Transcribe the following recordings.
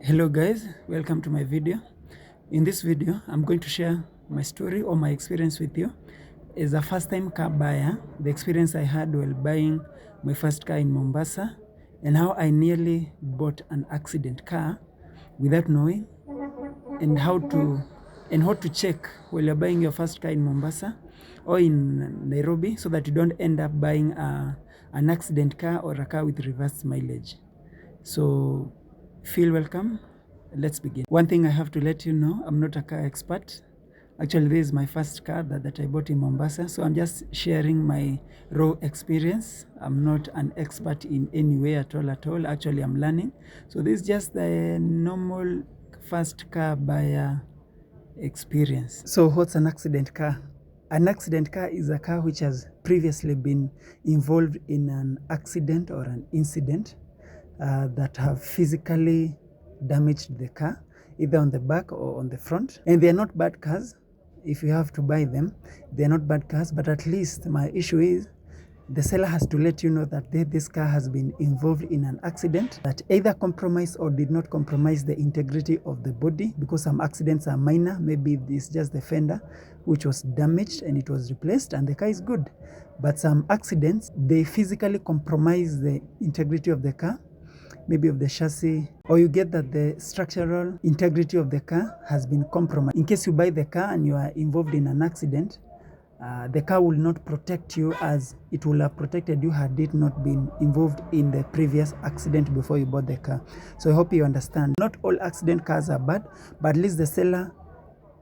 Hello guys, welcome to my video. In this video I'm going to share my story or my experience with you. As a first-time car buyer, the experience I had while buying my first car in Mombasa, and how I nearly bought an accident car without knowing, and how to check while you're buying your first car in Mombasa or in Nairobi, so that you don't end up buying an accident car or a car with reverse mileage. So feel welcome. Let's begin. One thing I have to let you know, I'm not a car expert. Actually, this is my first car that I bought in Mombasa. So I'm just sharing my raw experience. I'm not an expert in any way at all. Actually, I'm learning. So this is just the normal first car buyer experience. So what's an accident car? An accident car is a car which has previously been involved in an accident or an incident that have physically damaged the car, either on the back or on the front. And they're not bad cars. If you have to buy them, they're not bad cars, but at least my issue is the seller has to let you know that this car has been involved in an accident that either compromised or did not compromise the integrity of the body, because some accidents are minor. Maybe it's just the fender which was damaged and it was replaced and the car is good. But some accidents, they physically compromise the integrity of the car, maybe of the chassis, or you get that the structural integrity of the car has been compromised. In case you buy the car and you are involved in an accident, the car will not protect you as it will have protected you had it not been involved in the previous accident before you bought the car. So I hope you understand. Not all accident cars are bad, but at least the seller,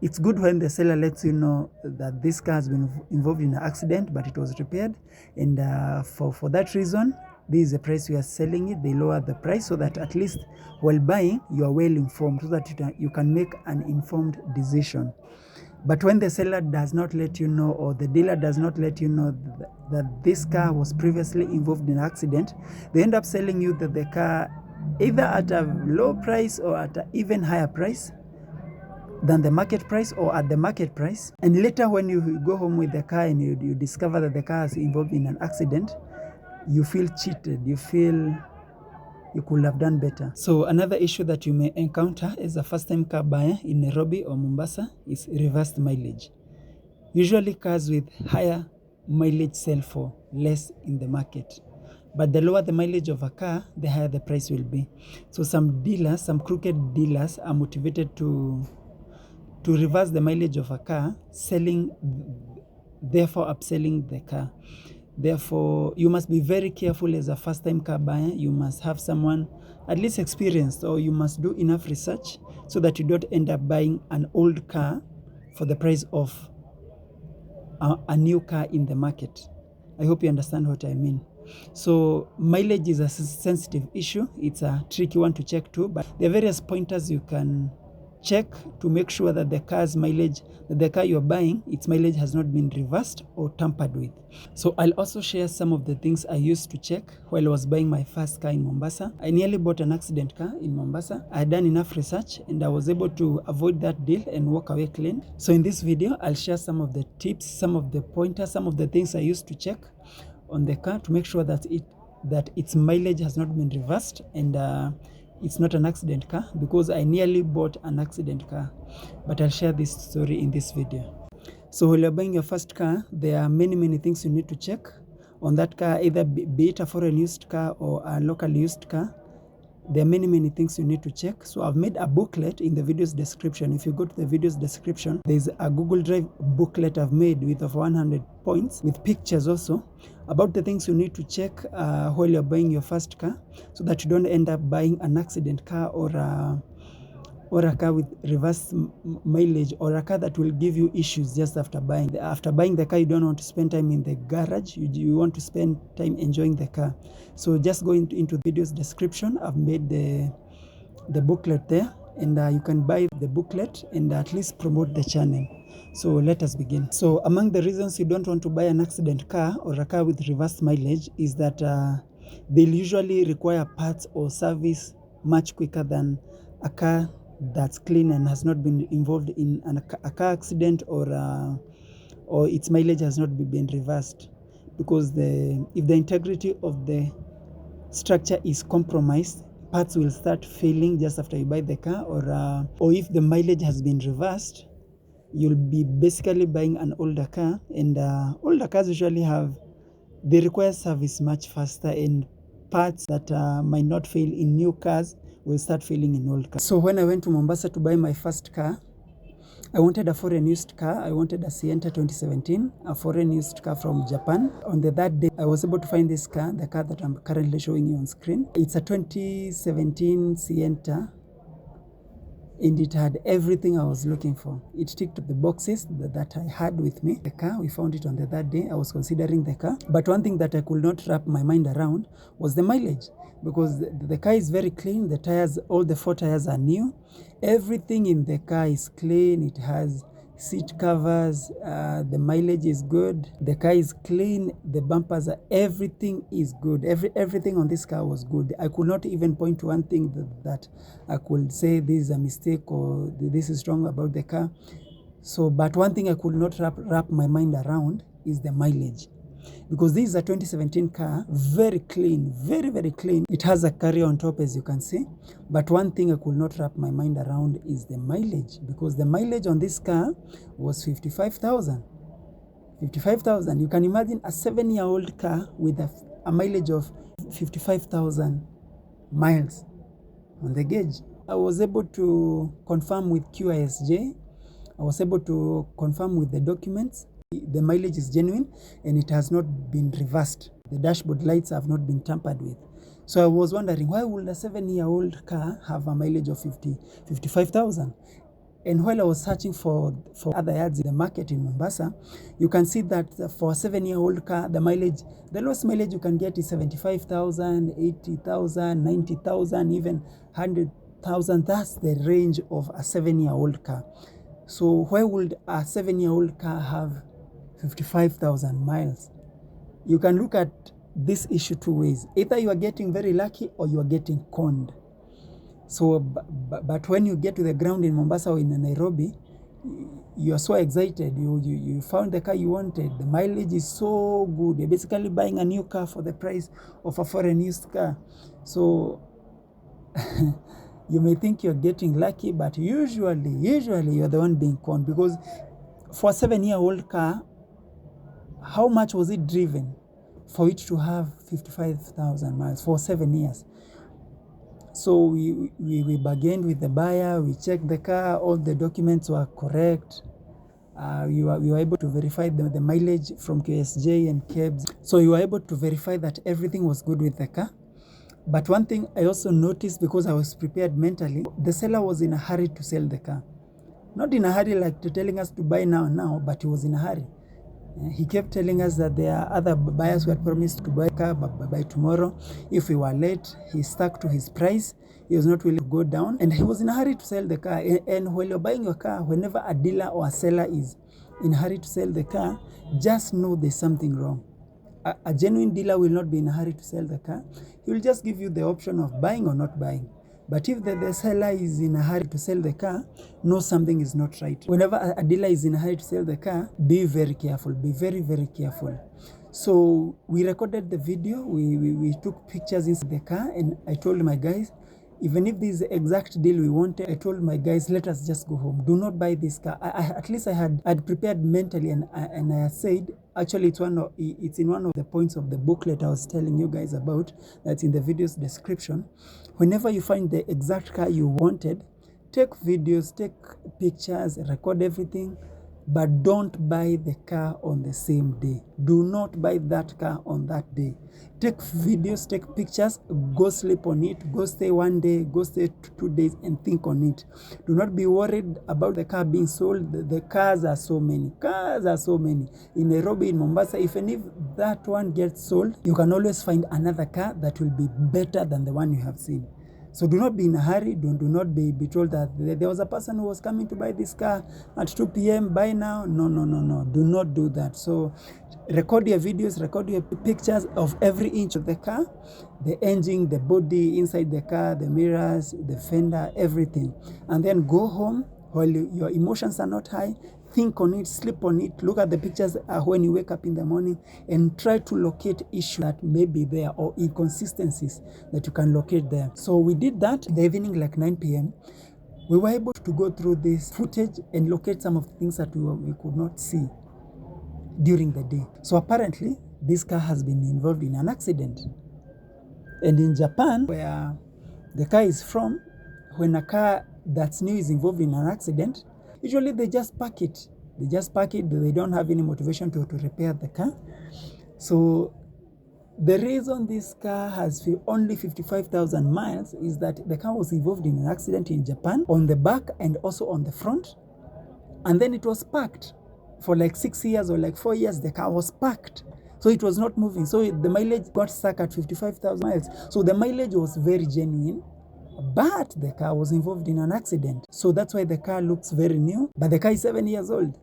it's good when the seller lets you know that this car has been involved in an accident, but it was repaired. And for that reason, this is the price we are selling it. They lower the price so that at least while buying, you are well informed, so that you can make an informed decision. But when the seller does not let you know, or the dealer does not let you know that this car was previously involved in an accident, they end up selling you the car either at a low price or at an even higher price than the market price, or at the market price. And later when you go home with the car and you discover that the car is involved in an accident, you feel cheated. You feel you could have done better. So another issue that you may encounter as a first-time car buyer in Nairobi or Mombasa is reversed mileage. Usually cars with higher mileage sell for less in the market. But the lower the mileage of a car, the higher the price will be. So some dealers, some crooked dealers are motivated to reverse the mileage of a car, therefore upselling the car. Therefore, you must be very careful as a first-time car buyer. You must have someone at least experienced, or you must do enough research so that you don't end up buying an old car for the price of a new car in the market. I hope you understand what I mean. So mileage is a sensitive issue. It's a tricky one to check too, but there are various pointers you can check to make sure that the car's mileage, that the car you're buying, its mileage has not been reversed or tampered with. So I'll also share some of the things I used to check while I was buying my first car in Mombasa. I nearly bought an accident car in Mombasa. I had done enough research and I was able to avoid that deal and walk away clean. So in this video, I'll share some of the tips, some of the pointers, some of the things I used to check on the car to make sure that its mileage has not been reversed and it's not an accident car, because I nearly bought an accident car. But I'll share this story in this video. So while you're buying your first car, there are many things you need to check on that car, either be it a foreign used car or a local used car. There are many things you need to check. So I've made a booklet in the video's description. If you go to the video's description, there's a Google Drive booklet I've made with over 100 points with pictures also about the things you need to check while you're buying your first car, so that you don't end up buying an accident car or a car with reverse mileage, or a car that will give you issues just after buying. After buying the car, you don't want to spend time in the garage. You want to spend time enjoying the car. So just go into the video's description. I've made the booklet there, and you can buy the booklet and at least promote the channel. So let us begin. So among the reasons you don't want to buy an accident car or a car with reverse mileage is that they'll usually require parts or service much quicker than a car that's clean and has not been involved in a car accident, or its mileage has not been reversed. Because if the integrity of the structure is compromised, parts will start failing just after you buy the car, or if the mileage has been reversed, you'll be basically buying an older car, and older cars usually they require service much faster, and parts that might not fail in new cars will start failing in old cars. So when I went to Mombasa to buy my first car, I wanted a foreign used car. I wanted a Sienta 2017, a foreign used car from Japan. On the third day, I was able to find this car, the car that I'm currently showing you on screen. It's a 2017 Sienta, and it had everything I was looking for. It ticked the boxes that I had with me. The car, we found it on the third day. I was considering the car. But one thing that I could not wrap my mind around was the mileage, because the car is very clean. The tires, all the 4 tires are new. Everything in the car is clean. It has seat covers, the mileage is good, the car is clean, the bumpers are, everything is good. Everything on this car was good. I could not even point to one thing that I could say this is a mistake or this is wrong about the car. So, but one thing I could not wrap my mind around is the mileage, because this is a 2017 car, very clean, very clean. It has a carrier on top, as you can see. But one thing I could not wrap my mind around is the mileage, because the mileage on this car was 55,000. 55,000. You can imagine a 7-year-old car with a mileage of 55,000 miles on the gauge. I was able to confirm with QISJ. I was able to confirm with the documents. The mileage is genuine and it has not been reversed. The dashboard lights have not been tampered with. So I was wondering, why would a 7-year-old car have a mileage of 55,000? And while I was searching for other yards in the market in Mombasa, you can see that for a 7-year-old car, the lowest mileage you can get is 75,000, 80,000, 90,000, even 100,000. That's the range of a 7-year-old car. So why would a 7-year-old car have 55,000 miles? You can look at this issue 2 ways. Either you are getting very lucky or you are getting conned. So, but when you get to the ground in Mombasa or in Nairobi, you are so excited. You found the car you wanted. The mileage is so good. You're basically buying a new car for the price of a foreign used car. So you may think you're getting lucky, but usually you're the one being conned, because for a 7-year-old car, how much was it driven for it to have 55,000 miles for 7 years? So we bargained with the buyer, we checked the car, all the documents were correct. We were able to verify the mileage from QSJ and KEBS. So we were able to verify that everything was good with the car. But one thing I also noticed, because I was prepared mentally, the seller was in a hurry to sell the car. Not in a hurry like telling us to buy now, but he was in a hurry. He kept telling us that there are other buyers who had promised to buy a car by tomorrow. If we were late, he stuck to his price. He was not willing to go down, and he was in a hurry to sell the car. And when you're buying your car, whenever a dealer or a seller is in a hurry to sell the car, just know there's something wrong. A genuine dealer will not be in a hurry to sell the car. He will just give you the option of buying or not buying. But if the seller is in a hurry to sell the car, know something is not right. Whenever a dealer is in a hurry to sell the car, be very careful. Be very careful. So we recorded the video. We took pictures inside the car, and I told my guys, even if this is the exact deal we wanted, I told my guys, let us just go home. Do not buy this car. At least I had prepared mentally, and I said, actually it's in one of the points of the booklet I was telling you guys about, that's in the video's description. Whenever you find the exact car you wanted, take videos, take pictures, record everything, but don't buy the car on the same day. Do not buy that car on that day. Take videos, take pictures, go sleep on it, go stay 1 day, go stay 2 days and think on it. Do not be worried about the car being sold. The cars are so many. Cars are so many. In Nairobi, in Mombasa, even if that one gets sold, you can always find another car that will be better than the one you have seen. So do not be in a hurry. Do not be told that there was a person who was coming to buy this car at 2 p.m. Buy now. No. Do not do that. So record your videos, record your pictures of every inch of the car, the engine, the body inside the car, the mirrors, the fender, everything. And then go home while your emotions are not high. think on it, sleep on it, look at the pictures when you wake up in the morning, and try to locate issues that may be there or inconsistencies that you can locate there. So we did that in the evening, like 9 p.m. We were able to go through this footage and locate some of the things that we could not see during the day. So apparently, this car has been involved in an accident. And in Japan, where the car is from, when a car that's new is involved in an accident, usually they just park it. They just park it. They don't have any motivation to repair the car. So the reason this car has only 55,000 miles is that the car was involved in an accident in Japan on the back and also on the front. And then it was parked for like 6 years or like 4 years. The car was parked. So it was not moving. So the mileage got stuck at 55,000 miles. So the mileage was very genuine, but the car was involved in an accident. So that's why the car looks very new, but the car is 7 years old.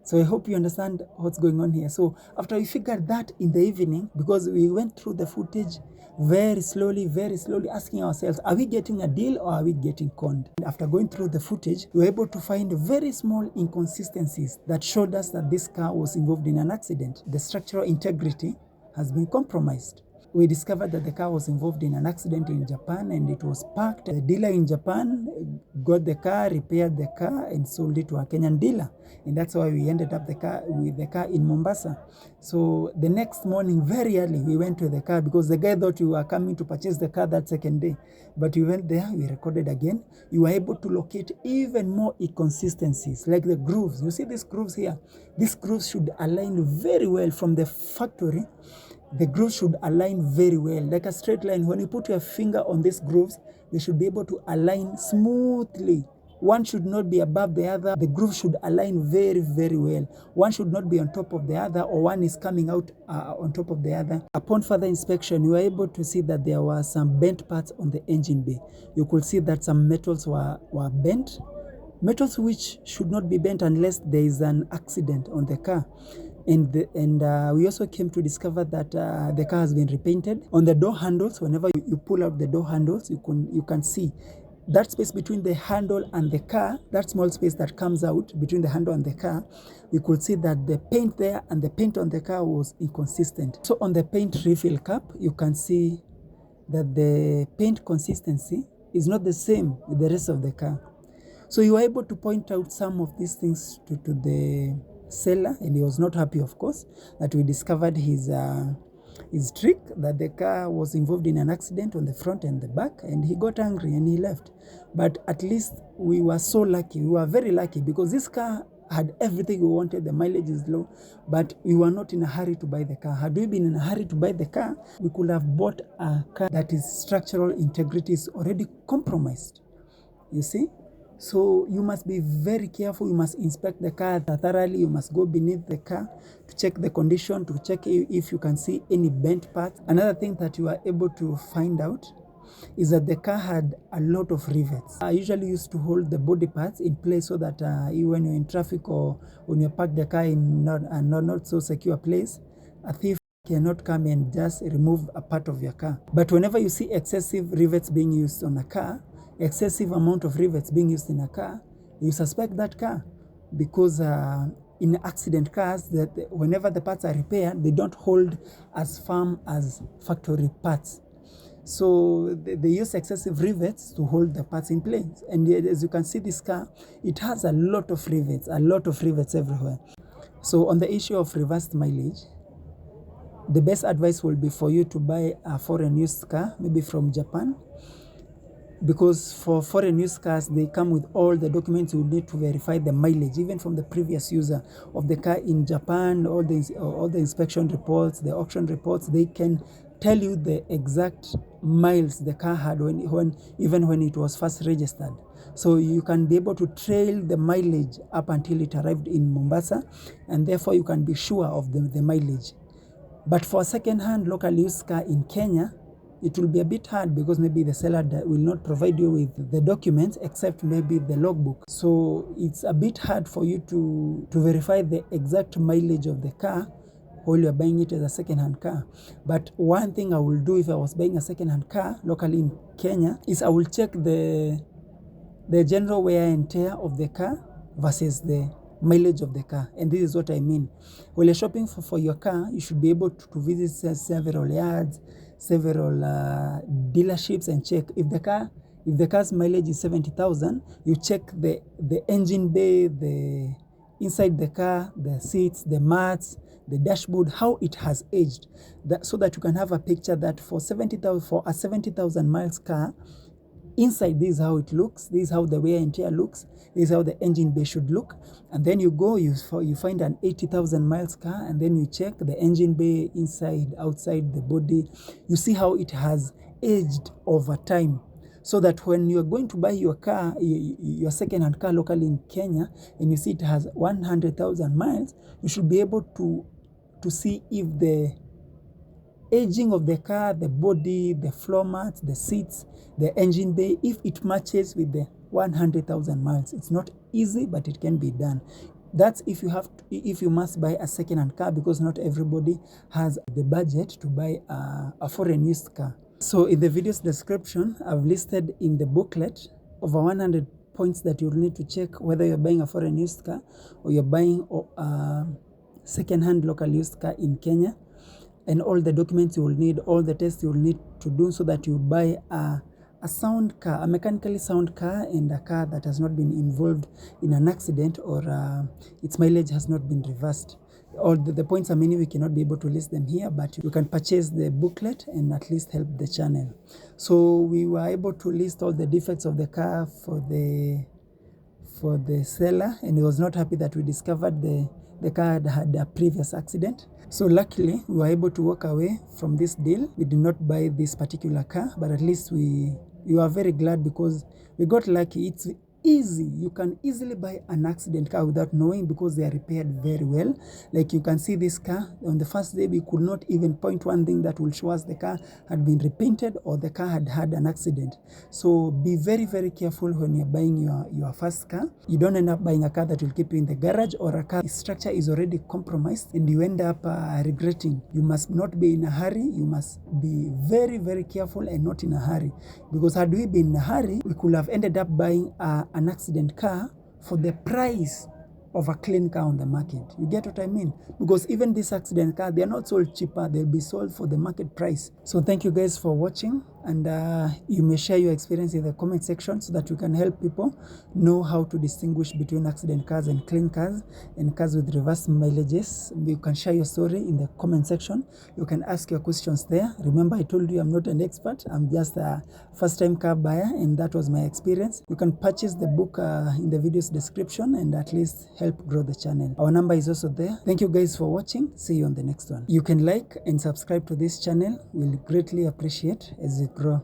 So I hope you understand what's going on here. So after we figured that in the evening, because we went through the footage very slowly, asking ourselves, are we getting a deal or are we getting conned? And after going through the footage, we were able to find very small inconsistencies that showed us that this car was involved in an accident. The structural integrity has been compromised. We discovered that the car was involved in an accident in Japan and it was parked. The dealer in Japan got the car, repaired the car, and sold it to a Kenyan dealer. And that's why we ended up with the car in Mombasa. So the next morning, very early, we went to the car because the guy thought we were coming to purchase the car that second day. But we went there, we recorded again. You were able to locate even more inconsistencies, like the grooves. You see these grooves here? These grooves should align very well from the factory. The grooves should align very well, like a straight line. When you put your finger on these grooves, they should be able to align smoothly. One should not be above the other. The groove should align very, very well. One should not be on top of the other, or one is coming out on top of the other. Upon further inspection, you were able to see that there were some bent parts on the engine bay. You could see that some metals were bent. Metals which should not be bent unless there is an accident on the car. And we also came to discover that the car has been repainted. On the door handles, whenever you pull out the door handles, you can see that space between the handle and the car, that small space that comes out between the handle and the car, we could see that the paint there and the paint on the car was inconsistent. So on the paint refill cap, you can see that the paint consistency is not the same with the rest of the car. So you were able to point out some of these things to the seller, and he was not happy, of course, that we discovered his trick, that the car was involved in an accident on the front and the back, and he got angry and he left. But at least we were so lucky, we were very lucky, because this car had everything we wanted. The mileage is low, but we were not in a hurry to buy the car. Had we been in a hurry to buy the car, we could have bought a car that is structural integrity is already compromised, you see. So you must be very careful. You must inspect the car thoroughly. You must go beneath the car to check the condition, to check if you can see any bent parts. Another thing that you are able to find out is that the car had a lot of rivets. I usually used to hold the body parts in place so that when you're in traffic or when you park the car in not so secure place, a thief cannot come and just remove a part of your car. But whenever you see excessive rivets being used on a car, excessive amount of rivets being used in a car, you suspect that car, because in accident cars, that whenever the parts are repaired, they don't hold as firm as factory parts. So they use excessive rivets to hold the parts in place. And as you can see, this car, it has a lot of rivets everywhere. So on the issue of reversed mileage, the best advice will be for you to buy a foreign used car, maybe from Japan, because for foreign used cars, they come with all the documents you need to verify the mileage, even from the previous user of the car in Japan. All the inspection reports, the auction reports, they can tell you the exact miles the car had even when it was first registered. So you can be able to trail the mileage up until it arrived in Mombasa, and therefore you can be sure of the mileage. But for a second-hand local used car in Kenya, it will be a bit hard, because maybe the seller will not provide you with the documents except maybe the logbook. So it's a bit hard for you to verify the exact mileage of the car while you're buying it as a second-hand car. But one thing I will do if I was buying a second-hand car locally in Kenya is I will check the general wear and tear of the car versus the mileage of the car. And this is what I mean. When you're shopping for your car, you should be able to visit several yards, several dealerships, and check if the car's mileage is 70,000. You check the engine bay, the inside the car, the seats, the mats, the dashboard, how it has aged, so that you can have a picture that for 70,000, for a 70,000 miles car, inside this is how it looks, this is how the wear and tear looks, this is how the engine bay should look. And then you go, you find an 80,000 miles car, and then you check the engine bay, inside, outside, the body. You see how it has aged over time, so that when you're going to buy your car, your second-hand car locally in Kenya, and you see it has 100,000 miles, you should be able to see if the aging of the car, the body, the floor mats, the seats, the engine bay, if it matches with the 100,000 miles. It's not easy, but it can be done. That's if you must buy a second-hand car, because not everybody has the budget to buy a foreign used car. So in the video's description, I've listed in the booklet over 100 points that you'll need to check whether you're buying a foreign used car or you're buying a second-hand local used car in Kenya, and all the documents you will need, all the tests you will need to do, so that you buy a sound car, a mechanically sound car, and a car that has not been involved in an accident, or its mileage has not been reversed. All the points are many, we cannot be able to list them here, but you can purchase the booklet and at least help the channel. So we were able to list all the defects of the car for the seller, and he was not happy that we discovered the car had a previous accident. So luckily we were able to walk away from this deal. We did not buy this particular car, but at least we are very glad, because we got lucky. It's easy. You can easily buy an accident car without knowing, because they are repaired very well. Like you can see this car, on the first day we could not even point one thing that will show us the car had been repainted or the car had had an accident. So be very, very careful when you're buying your first car. You don't end up buying a car that will keep you in the garage, or a car structure is already compromised and you end up regretting. You must not be in a hurry. You must be very, very careful and not in a hurry, because had we been in a hurry, we could have ended up buying an accident car for the price of a clean car on the market. You get what I mean? Because even this accident car, they are not sold cheaper. They'll be sold for the market price. So thank you guys for watching, and you may share your experience in the comment section, so that you can help people know how to distinguish between accident cars and clean cars, and cars with reverse mileages. You can share your story in the comment section. You can ask your questions there. Remember, I told you I'm not an expert. I'm just a first-time car buyer, and that was my experience. You can purchase the book in the video's description, and at least help grow the channel. Our number is also there. Thank you guys for watching. See you on the next one. You can like and subscribe to this channel. We'll greatly appreciate as you grow.